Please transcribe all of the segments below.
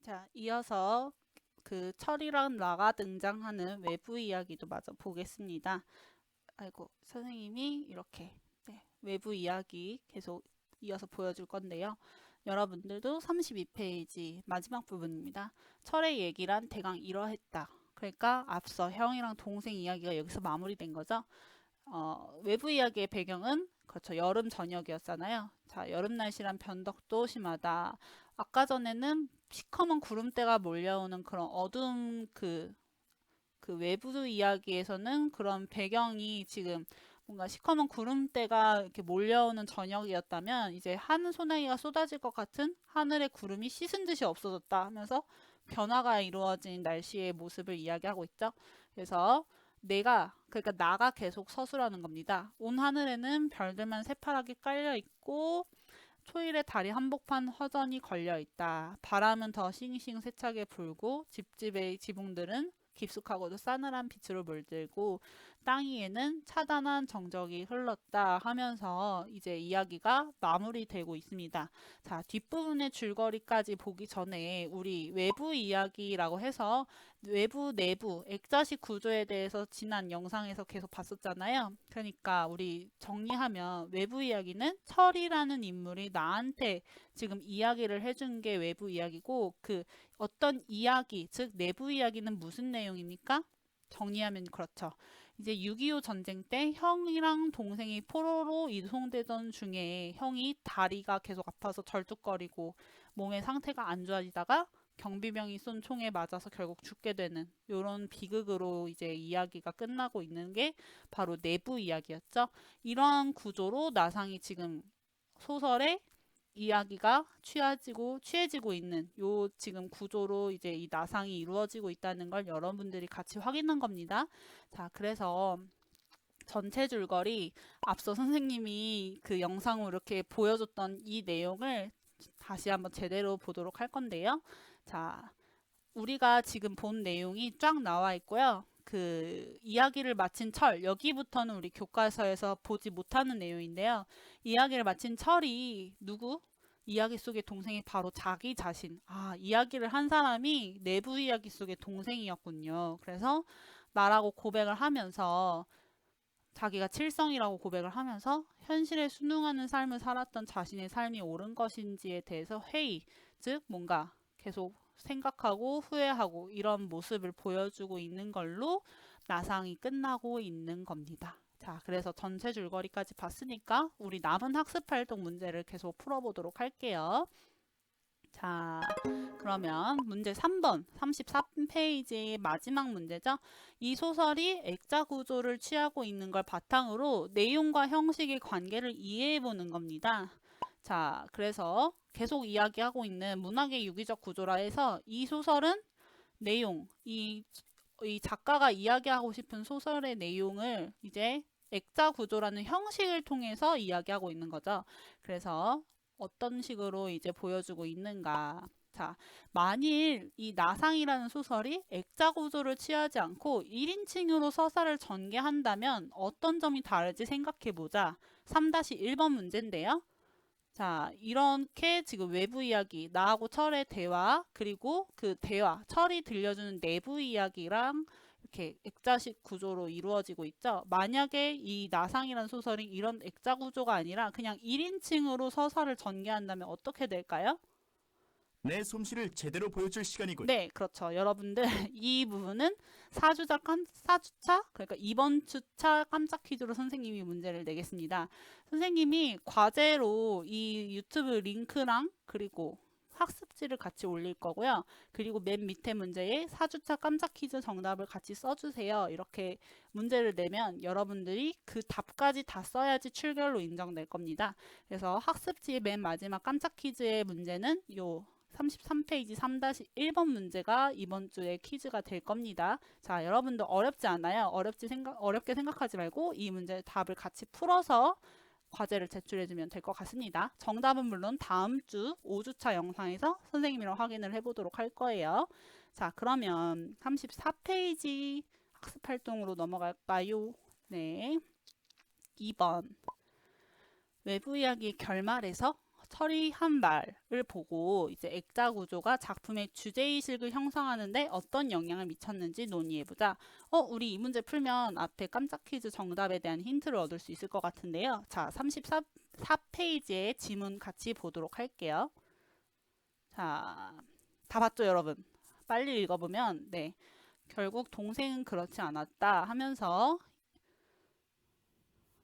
자, 이어서 그 철이랑 나가 등장하는 외부 이야기도 마저 보겠습니다. 아이고, 선생님이 이렇게 외부 이야기 계속 이어서 보여줄 건데요. 여러분들도 32페이지 마지막 부분입니다. 철의 얘기란 대강 이러했다. 그러니까 앞서 형이랑 동생 이야기가 여기서 마무리된 거죠. 외부 이야기의 배경은 그렇죠. 여름 저녁이었잖아요. 자, 여름 날씨란 변덕도 심하다. 아까 전에는 시커먼 구름대가 몰려오는 그런 어두움 그 외부 이야기에서는 그런 배경이 지금 뭔가 시커먼 구름대가 이렇게 몰려오는 저녁이었다면 이제 하늘 소나기가 쏟아질 것 같은 하늘의 구름이 씻은 듯이 없어졌다 하면서 변화가 이루어진 날씨의 모습을 이야기하고 있죠. 그래서 그러니까 나가 계속 서술하는 겁니다. 온 하늘에는 별들만 새파랗게 깔려 있고 초일에 달이 한복판 허전히 걸려 있다. 바람은 더 싱싱 세차게 불고 집집의 지붕들은 깊숙하고도 싸늘한 빛으로 물들고 땅 위에는 차단한 정적이 흘렀다 하면서 이제 이야기가 마무리되고 있습니다. 자, 뒷부분의 줄거리까지 보기 전에 우리 외부 이야기라고 해서 외부, 내부, 액자식 구조에 대해서 지난 영상에서 계속 봤었잖아요. 그러니까 우리 정리하면 외부 이야기는 철이라는 인물이 나한테 지금 이야기를 해준 게 외부 이야기고 그 어떤 이야기, 즉 내부 이야기는 무슨 내용입니까? 정리하면 그렇죠. 이제 6.25 전쟁 때 형이랑 동생이 포로로 이송되던 중에 형이 다리가 계속 아파서 절뚝거리고 몸의 상태가 안 좋아지다가 경비병이 쏜 총에 맞아서 결국 죽게 되는 이런 비극으로 이제 이야기가 끝나고 있는 게 바로 내부 이야기였죠. 이러한 구조로 나상이 지금 소설의 이야기가 취해지고 있는 요 지금 구조로 이제 이 나상이 이루어지고 있다는 걸 여러분들이 같이 확인한 겁니다. 자, 그래서 전체 줄거리 앞서 선생님이 그 영상으로 이렇게 보여줬던 이 내용을 다시 한번 제대로 보도록 할 건데요. 자, 우리가 지금 본 내용이 쫙 나와 있고요. 그 이야기를 마친 철, 여기부터는 우리 교과서에서 보지 못하는 내용인데요. 이야기를 마친 철이 누구? 이야기 속의 동생이 바로 자기 자신. 아, 이야기를 한 사람이 내부 이야기 속의 동생이었군요. 그래서 나라고 고백을 하면서 자기가 칠성이라고 고백을 하면서 현실에 순응하는 삶을 살았던 자신의 삶이 옳은 것인지에 대해서 회의, 즉 뭔가 계속 생각하고 후회하고 이런 모습을 보여주고 있는 걸로 나상이 끝나고 있는 겁니다. 자, 그래서 전체 줄거리까지 봤으니까 우리 남은 학습 활동 문제를 계속 풀어보도록 할게요. 자, 그러면 문제 3번 33페이지의 마지막 문제죠. 이 소설이 액자 구조를 취하고 있는 걸 바탕으로 내용과 형식의 관계를 이해해 보는 겁니다. 자, 그래서 계속 이야기하고 있는 문학의 유기적 구조라 해서 이 소설은 내용, 이 작가가 이야기하고 싶은 소설의 내용을 이제 액자 구조라는 형식을 통해서 이야기하고 있는 거죠. 그래서 어떤 식으로 이제 보여주고 있는가. 자, 만일 이 나상이라는 소설이 액자 구조를 취하지 않고 1인칭으로 서사를 전개한다면 어떤 점이 다를지 생각해 보자. 3-1번 문제인데요. 자, 이렇게 지금 외부 이야기, 나하고 철의 대화, 그리고 그 대화, 철이 들려주는 내부 이야기랑 이렇게 액자식 구조로 이루어지고 있죠. 만약에 이 나상이라는 소설이 이런 액자 구조가 아니라 그냥 1인칭으로 서사를 전개한다면 어떻게 될까요? 내 솜씨를 제대로 보여줄 시간이군. 네, 그렇죠. 여러분들 이 부분은 사주차 그러니까 이번 주차 깜짝 퀴즈로 선생님이 문제를 내겠습니다. 선생님이 과제로 이 유튜브 링크랑 그리고 학습지를 같이 올릴 거고요. 그리고 맨 밑에 문제에 4주차 깜짝 퀴즈 정답을 같이 써주세요. 이렇게 문제를 내면 여러분들이 그 답까지 다 써야지 출결로 인정될 겁니다. 그래서 학습지의 맨 마지막 깜짝 퀴즈의 문제는 요 33페이지 3-1번 문제가 이번 주에 퀴즈가 될 겁니다. 자, 여러분도 어렵지 않아요. 어렵게 생각하지 말고 이 문제 답을 같이 풀어서 과제를 제출해주면 될 것 같습니다. 정답은 물론 다음 주 5주차 영상에서 선생님이랑 확인을 해보도록 할 거예요. 자, 그러면 34페이지 학습활동으로 넘어갈까요? 네. 2번. 외부 이야기 결말에서 처리한 말을 보고 이제 액자 구조가 작품의 주제의식을 형성하는데 어떤 영향을 미쳤는지 논의해보자. 우리 이 문제 풀면 앞에 깜짝 퀴즈 정답에 대한 힌트를 얻을 수 있을 것 같은데요. 자, 34페이지의 지문 같이 보도록 할게요. 자, 다 봤죠, 여러분? 빨리 읽어보면, 네. 결국 동생은 그렇지 않았다 하면서,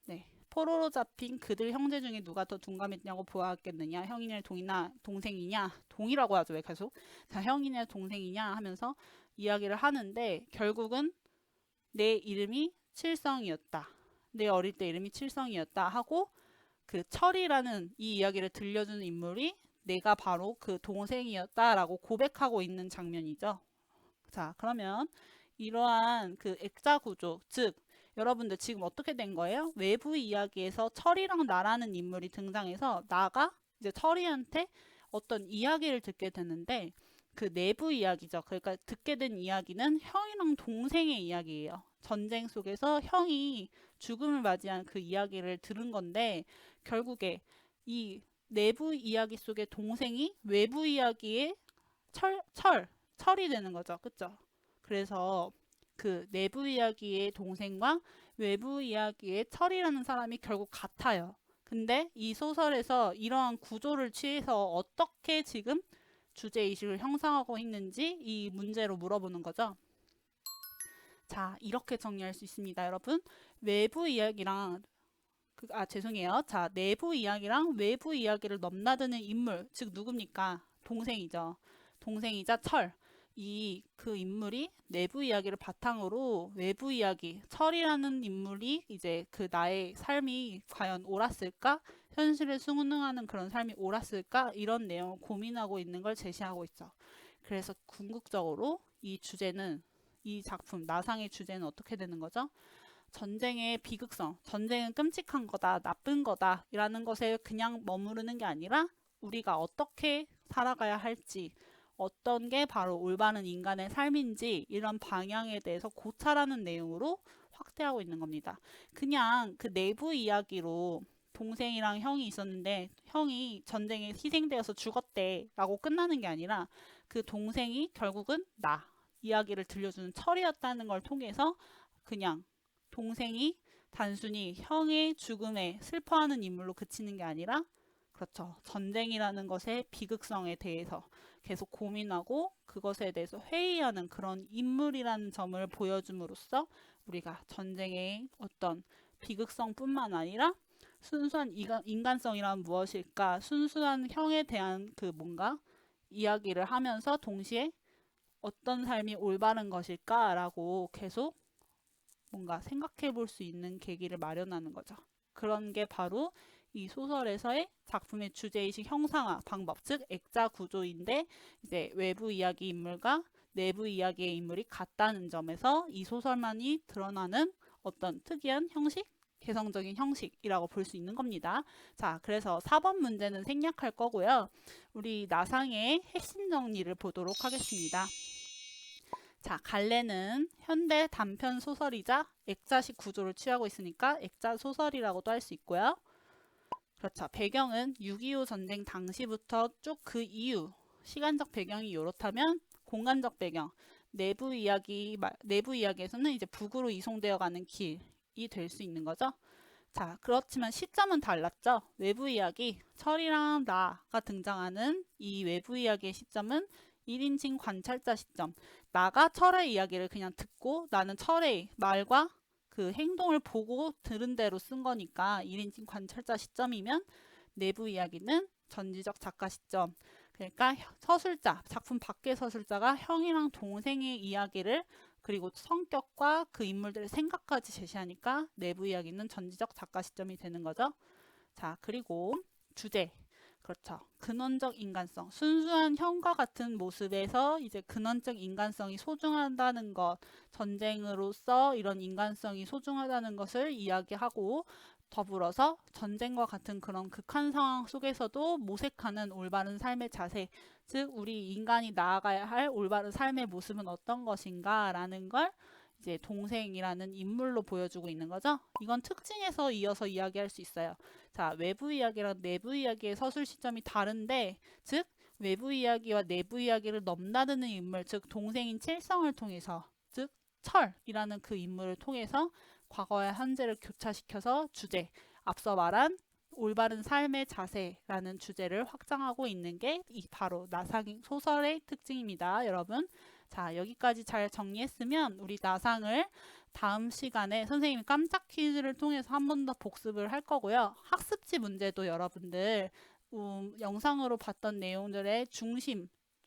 네. 포로로 잡힌 그들 형제 중에 누가 더 둔감했냐고 보았겠느냐, 형이냐 동이나 동생이냐, 동이라고 하죠, 왜 계속? 자, 형이냐 동생이냐 하면서 이야기를 하는데, 결국은 내 이름이 칠성이었다. 내 어릴 때 이름이 칠성이었다 하고, 그 철이라는 이 이야기를 들려주는 인물이 내가 바로 그 동생이었다라고 고백하고 있는 장면이죠. 자, 그러면 이러한 그 액자 구조, 즉 여러분들 지금 어떻게 된 거예요? 외부 이야기에서 철이랑 나라는 인물이 등장해서 나가 이제 철이한테 어떤 이야기를 듣게 되는데 그 내부 이야기죠. 그러니까 듣게 된 이야기는 형이랑 동생의 이야기예요. 전쟁 속에서 형이 죽음을 맞이한 그 이야기를 들은 건데 결국에 이 내부 이야기 속의 동생이 외부 이야기의 철이 되는 거죠. 그쵸? 그래서 그 내부 이야기의 동생과 외부 이야기의 철이라는 사람이 결국 같아요. 근데 이 소설에서 이러한 구조를 취해서 어떻게 지금 주제의식을 형성하고 있는지 이 문제로 물어보는 거죠. 자, 이렇게 정리할 수 있습니다, 여러분. 외부 이야기랑 죄송해요. 자, 내부 이야기랑 외부 이야기를 넘나드는 인물, 즉 누굽니까? 동생이죠. 동생이자 철. 그 인물이 내부 이야기를 바탕으로 외부 이야기, 철이라는 인물이 이제 그 나의 삶이 과연 옳았을까? 현실에 순응하는 그런 삶이 옳았을까? 이런 내용을 고민하고 있는 걸 제시하고 있죠. 그래서 궁극적으로 이 주제는, 이 작품, 나상의 주제는 어떻게 되는 거죠? 전쟁의 비극성, 전쟁은 끔찍한 거다, 나쁜 거다 이라는 것에 그냥 머무르는 게 아니라 우리가 어떻게 살아가야 할지, 어떤 게 바로 올바른 인간의 삶인지 이런 방향에 대해서 고찰하는 내용으로 확대하고 있는 겁니다. 그냥 그 내부 이야기로 동생이랑 형이 있었는데 형이 전쟁에 희생되어서 죽었대 라고 끝나는 게 아니라 그 동생이 결국은 나 이야기를 들려주는 철이었다는 걸 통해서 그냥 동생이 단순히 형의 죽음에 슬퍼하는 인물로 그치는 게 아니라 그렇죠. 전쟁이라는 것의 비극성에 대해서 계속 고민하고 그것에 대해서 회의하는 그런 인물이라는 점을 보여줌으로써 우리가 전쟁의 어떤 비극성뿐만 아니라 순수한 인간성이란 무엇일까? 순수한 형에 대한 그 뭔가 이야기를 하면서 동시에 어떤 삶이 올바른 것일까라고 계속 뭔가 생각해 볼 수 있는 계기를 마련하는 거죠. 그런 게 바로 이 소설에서의 작품의 주제의식 형상화 방법, 즉 액자 구조인데 이제 외부 이야기 인물과 내부 이야기의 인물이 같다는 점에서 이 소설만이 드러나는 어떤 특이한 형식, 개성적인 형식이라고 볼 수 있는 겁니다. 자, 그래서 4번 문제는 생략할 거고요. 우리 나상의 핵심 정리를 보도록 하겠습니다. 자, 갈래는 현대 단편 소설이자 액자식 구조를 취하고 있으니까 액자 소설이라고도 할 수 있고요. 그렇죠. 배경은 6.25 전쟁 당시부터 쭉 그 이후 시간적 배경이 이렇다면 공간적 배경, 내부 이야기에서는 이제 북으로 이송되어 가는 길이 될 수 있는 거죠. 자, 그렇지만 시점은 달랐죠. 외부 이야기, 철이랑 나가 등장하는 이 외부 이야기의 시점은 1인칭 관찰자 시점. 나가 철의 이야기를 그냥 듣고 나는 철의 말과 그 행동을 보고 들은 대로 쓴 거니까 1인칭 관찰자 시점이면 내부 이야기는 전지적 작가 시점. 그러니까 서술자, 작품 밖의 서술자가 형이랑 동생의 이야기를 그리고 성격과 그 인물들의 생각까지 제시하니까 내부 이야기는 전지적 작가 시점이 되는 거죠. 자, 그리고 주제. 그렇죠. 근원적 인간성. 순수한 형과 같은 모습에서 이제 근원적 인간성이 소중하다는 것, 전쟁으로서 이런 인간성이 소중하다는 것을 이야기하고 더불어서 전쟁과 같은 그런 극한 상황 속에서도 모색하는 올바른 삶의 자세, 즉 우리 인간이 나아가야 할 올바른 삶의 모습은 어떤 것인가 라는 걸 이제 동생이라는 인물로 보여주고 있는 거죠. 이건 특징에서 이어서 이야기할 수 있어요. 자, 외부 이야기랑 내부 이야기의 서술 시점이 다른데, 즉 외부 이야기와 내부 이야기를 넘나드는 인물, 즉 동생인 칠성을 통해서, 즉 철이라는 그 인물을 통해서 과거와 현재를 교차시켜서 주제, 앞서 말한 올바른 삶의 자세라는 주제를 확장하고 있는 게 바로 나상 소설의 특징입니다, 여러분. 자, 여기까지 잘 정리했으면 우리 나상을 다음 시간에 선생님이 깜짝 퀴즈를 통해서 한 번 더 복습을 할 거고요. 학습지 문제도 여러분들 영상으로 봤던 내용들의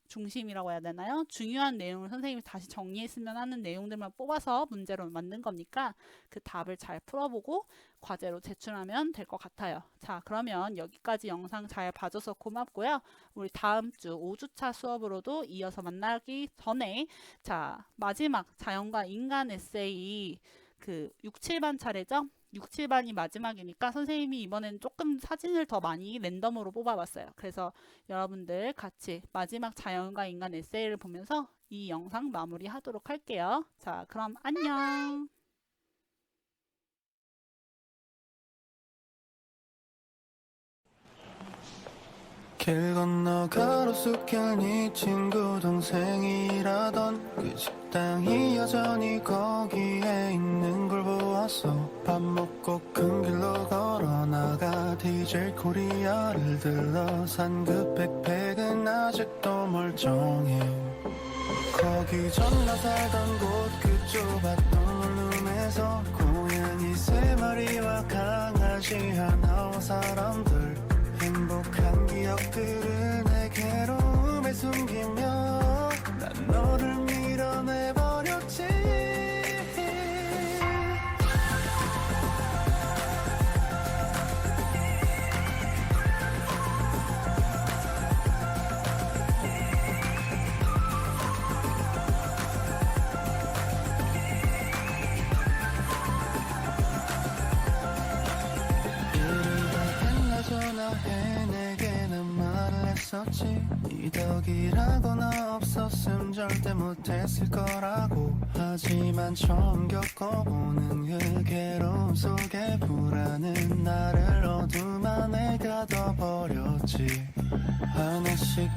중심이라고 해야 되나요? 중요한 내용을 선생님이 다시 정리했으면 하는 내용들만 뽑아서 문제로 만든 거니까 그 답을 잘 풀어보고 과제로 제출하면 될 것 같아요. 자, 그러면 여기까지 영상 잘 봐줘서 고맙고요. 우리 다음 주 5주차 수업으로도 이어서 만나기 전에, 자, 마지막 자연과 인간 에세이 그 6, 7반 차례죠? 6, 7반이 마지막이니까 선생님이 이번엔 조금 사진을 더 많이 랜덤으로 뽑아봤어요. 그래서 여러분들 같이 마지막 자연과 인간 에세이를 보면서 이 영상 마무리하도록 할게요. 자, 그럼 안녕. 길 건너 가로수길 네 친구 동생이라던 그 식당이 여전히 거기에 있는 걸 보았어. 밥 먹고 큰 길로 걸어 나가 DJ 코리아를 들러 산 그 백팩은 아직도 멀쩡해. 거기 전나 살던 곳 그 좁았던 원룸에서 고양이 3마리와 강아지 하나와 사람들, 행복한 기억들을 내게로 매 숨기며 난 너를 밀어내버렸지. 전화해 내게는 말을 했었지. 네 덕이라거나 없었음 절대 못했을 거라고. 하지만 처음 겪어보는 그 괴로움 속에 불안은 나를 어둠 안에 가둬버렸지. 하나씩